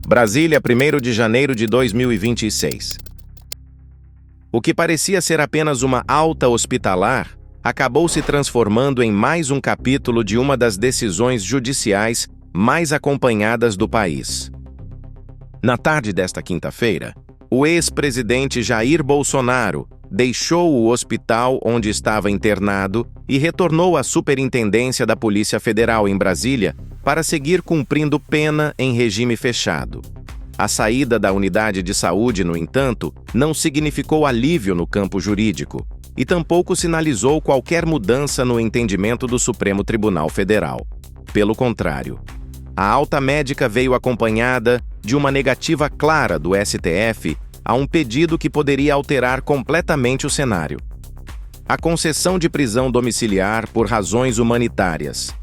Brasília, 1º de janeiro de 2026. O que parecia ser apenas uma alta hospitalar acabou se transformando em mais um capítulo de uma das decisões judiciais mais acompanhadas do país. Na tarde desta quinta-feira, o ex-presidente Jair Bolsonaro deixou o hospital onde estava internado e retornou à Superintendência da Polícia Federal em Brasília para seguir cumprindo pena em regime fechado. A saída da unidade de saúde, no entanto, não significou alívio no campo jurídico e tampouco sinalizou qualquer mudança no entendimento do Supremo Tribunal Federal. Pelo contrário, a alta médica veio acompanhada de uma negativa clara do STF a um pedido que poderia alterar completamente o cenário: a concessão de prisão domiciliar por razões humanitárias.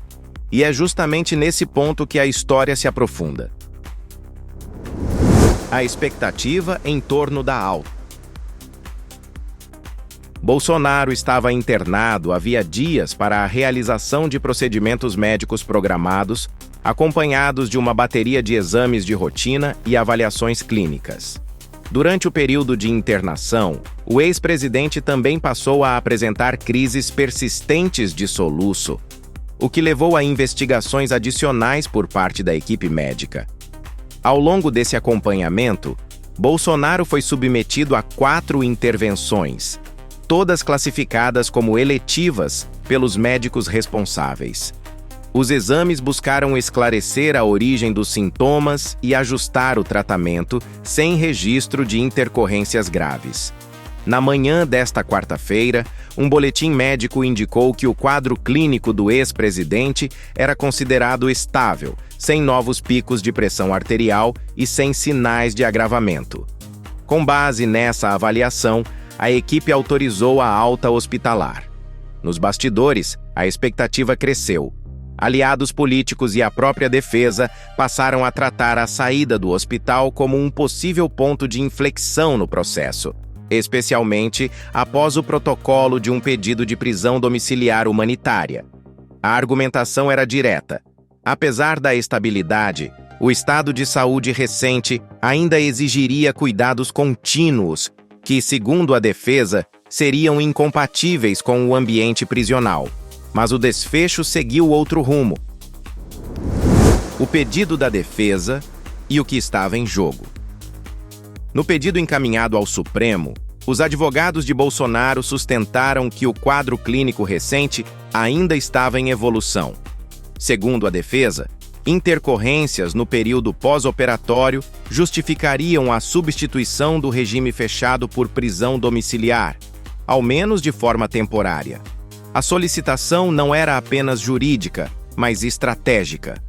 E é justamente nesse ponto que a história se aprofunda. A expectativa em torno da alta. Bolsonaro estava internado havia dias para a realização de procedimentos médicos programados, acompanhados de uma bateria de exames de rotina e avaliações clínicas. Durante o período de internação, o ex-presidente também passou a apresentar crises persistentes de soluço, o que levou a investigações adicionais por parte da equipe médica. Ao longo desse acompanhamento, Bolsonaro foi submetido a 4 intervenções, todas classificadas como eletivas pelos médicos responsáveis. Os exames buscaram esclarecer a origem dos sintomas e ajustar o tratamento sem registro de intercorrências graves. Na manhã desta quarta-feira, um boletim médico indicou que o quadro clínico do ex-presidente era considerado estável, sem novos picos de pressão arterial e sem sinais de agravamento. Com base nessa avaliação, a equipe autorizou a alta hospitalar. Nos bastidores, a expectativa cresceu. Aliados políticos e a própria defesa passaram a tratar a saída do hospital como um possível ponto de inflexão no processo, especialmente após o protocolo de um pedido de prisão domiciliar humanitária. A argumentação era direta. Apesar da estabilidade, o estado de saúde recente ainda exigiria cuidados contínuos, que, segundo a defesa, seriam incompatíveis com o ambiente prisional. Mas o desfecho seguiu outro rumo: o pedido da defesa e o que estava em jogo. No pedido encaminhado ao Supremo, os advogados de Bolsonaro sustentaram que o quadro clínico recente ainda estava em evolução. Segundo a defesa, intercorrências no período pós-operatório justificariam a substituição do regime fechado por prisão domiciliar, ao menos de forma temporária. A solicitação não era apenas jurídica, mas estratégica.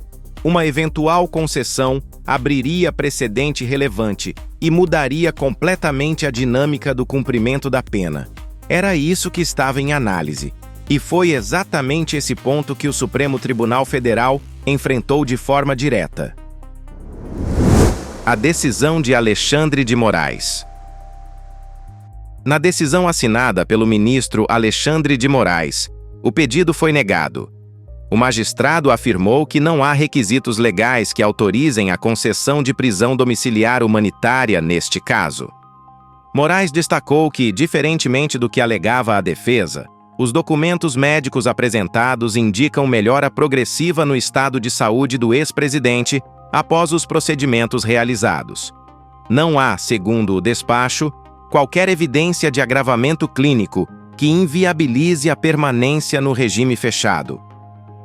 Uma eventual concessão abriria precedente relevante e mudaria completamente a dinâmica do cumprimento da pena. Era isso que estava em análise, e foi exatamente esse ponto que o Supremo Tribunal Federal enfrentou de forma direta. A decisão de Alexandre de Moraes. Na decisão assinada pelo ministro Alexandre de Moraes, o pedido foi negado. O magistrado afirmou que não há requisitos legais que autorizem a concessão de prisão domiciliar humanitária neste caso. Moraes destacou que, diferentemente do que alegava a defesa, os documentos médicos apresentados indicam melhora progressiva no estado de saúde do ex-presidente após os procedimentos realizados. Não há, segundo o despacho, qualquer evidência de agravamento clínico que inviabilize a permanência no regime fechado.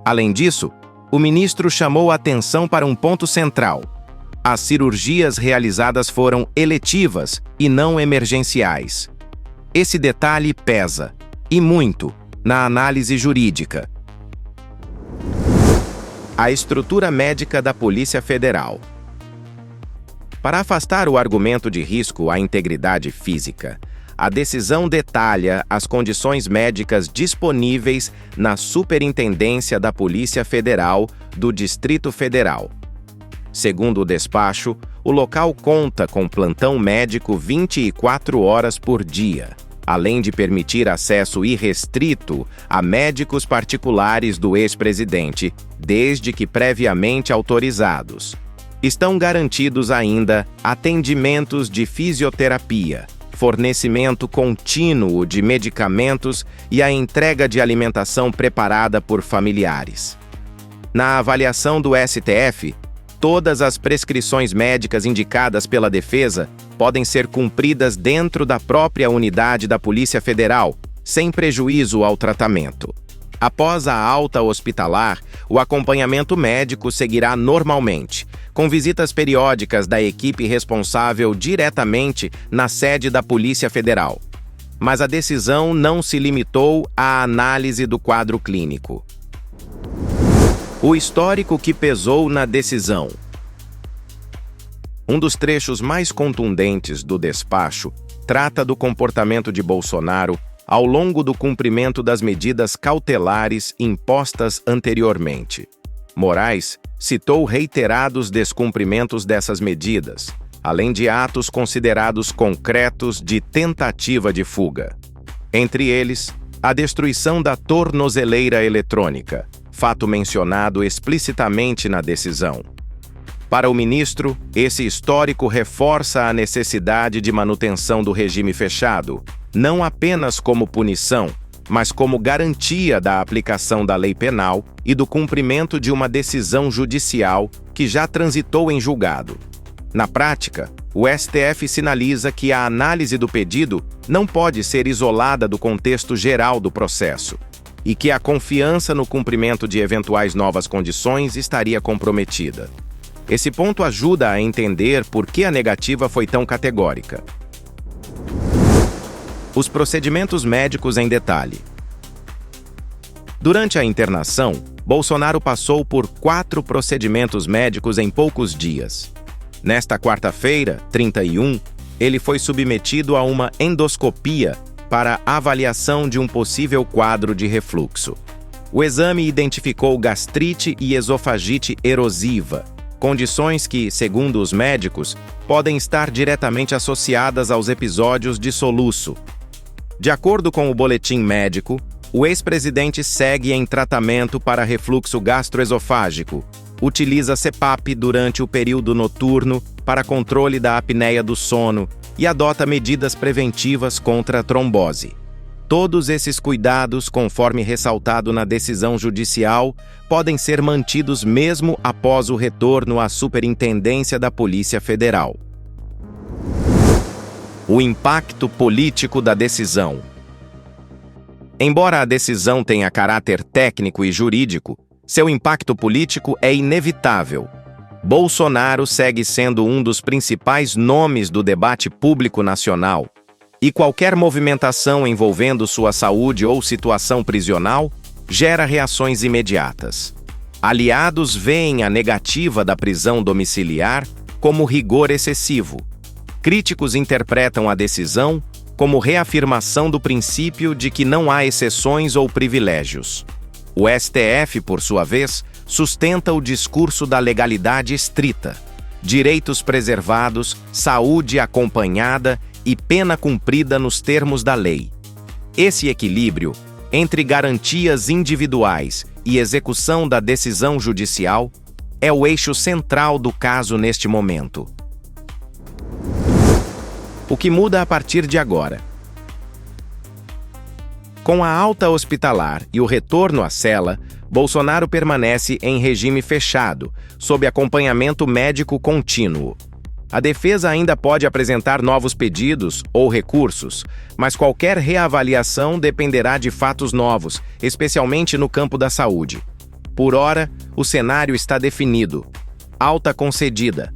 Além disso, o ministro chamou a atenção para um ponto central: as cirurgias realizadas foram eletivas e não emergenciais. Esse detalhe pesa, e muito, na análise jurídica. A estrutura médica da Polícia Federal. Para afastar o argumento de risco à integridade física, a decisão detalha as condições médicas disponíveis na Superintendência da Polícia Federal do Distrito Federal. Segundo o despacho, o local conta com plantão médico 24 horas por dia, além de permitir acesso irrestrito a médicos particulares do ex-presidente, desde que previamente autorizados. Estão garantidos ainda atendimentos de fisioterapia, fornecimento contínuo de medicamentos e a entrega de alimentação preparada por familiares. Na avaliação do STF, todas as prescrições médicas indicadas pela defesa podem ser cumpridas dentro da própria unidade da Polícia Federal, sem prejuízo ao tratamento. Após a alta hospitalar, o acompanhamento médico seguirá normalmente, com visitas periódicas da equipe responsável diretamente na sede da Polícia Federal. Mas a decisão não se limitou à análise do quadro clínico. O histórico que pesou na decisão. Um dos trechos mais contundentes do despacho trata do comportamento de Bolsonaro ao longo do cumprimento das medidas cautelares impostas anteriormente. Moraes citou reiterados descumprimentos dessas medidas, além de atos considerados concretos de tentativa de fuga. Entre eles, a destruição da tornozeleira eletrônica, fato mencionado explicitamente na decisão. Para o ministro, esse histórico reforça a necessidade de manutenção do regime fechado, não apenas como punição, mas como garantia da aplicação da lei penal e do cumprimento de uma decisão judicial que já transitou em julgado. Na prática, o STF sinaliza que a análise do pedido não pode ser isolada do contexto geral do processo, e que a confiança no cumprimento de eventuais novas condições estaria comprometida. Esse ponto ajuda a entender por que a negativa foi tão categórica. Os procedimentos médicos em detalhe. Durante a internação, Bolsonaro passou por 4 procedimentos médicos em poucos dias. Nesta quarta-feira, 31, ele foi submetido a uma endoscopia para avaliação de um possível quadro de refluxo. O exame identificou gastrite e esofagite erosiva, condições que, segundo os médicos, podem estar diretamente associadas aos episódios de soluço. De acordo com o boletim médico, o ex-presidente segue em tratamento para refluxo gastroesofágico, utiliza CPAP durante o período noturno para controle da apneia do sono e adota medidas preventivas contra a trombose. Todos esses cuidados, conforme ressaltado na decisão judicial, podem ser mantidos mesmo após o retorno à Superintendência da Polícia Federal. O impacto político da decisão. Embora a decisão tenha caráter técnico e jurídico, seu impacto político é inevitável. Bolsonaro segue sendo um dos principais nomes do debate público nacional, e qualquer movimentação envolvendo sua saúde ou situação prisional gera reações imediatas. Aliados veem a negativa da prisão domiciliar como rigor excessivo. Críticos interpretam a decisão como reafirmação do princípio de que não há exceções ou privilégios. O STF, por sua vez, sustenta o discurso da legalidade estrita, direitos preservados, saúde acompanhada e pena cumprida nos termos da lei. Esse equilíbrio entre garantias individuais e execução da decisão judicial é o eixo central do caso neste momento. O que muda a partir de agora? Com a alta hospitalar e o retorno à cela, Bolsonaro permanece em regime fechado, sob acompanhamento médico contínuo. A defesa ainda pode apresentar novos pedidos ou recursos, mas qualquer reavaliação dependerá de fatos novos, especialmente no campo da saúde. Por ora, o cenário está definido. Alta concedida,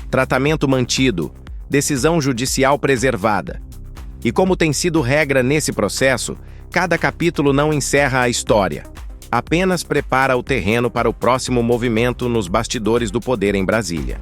tratamento mantido, decisão judicial preservada. E como tem sido regra nesse processo, cada capítulo não encerra a história, apenas prepara o terreno para o próximo movimento nos bastidores do poder em Brasília.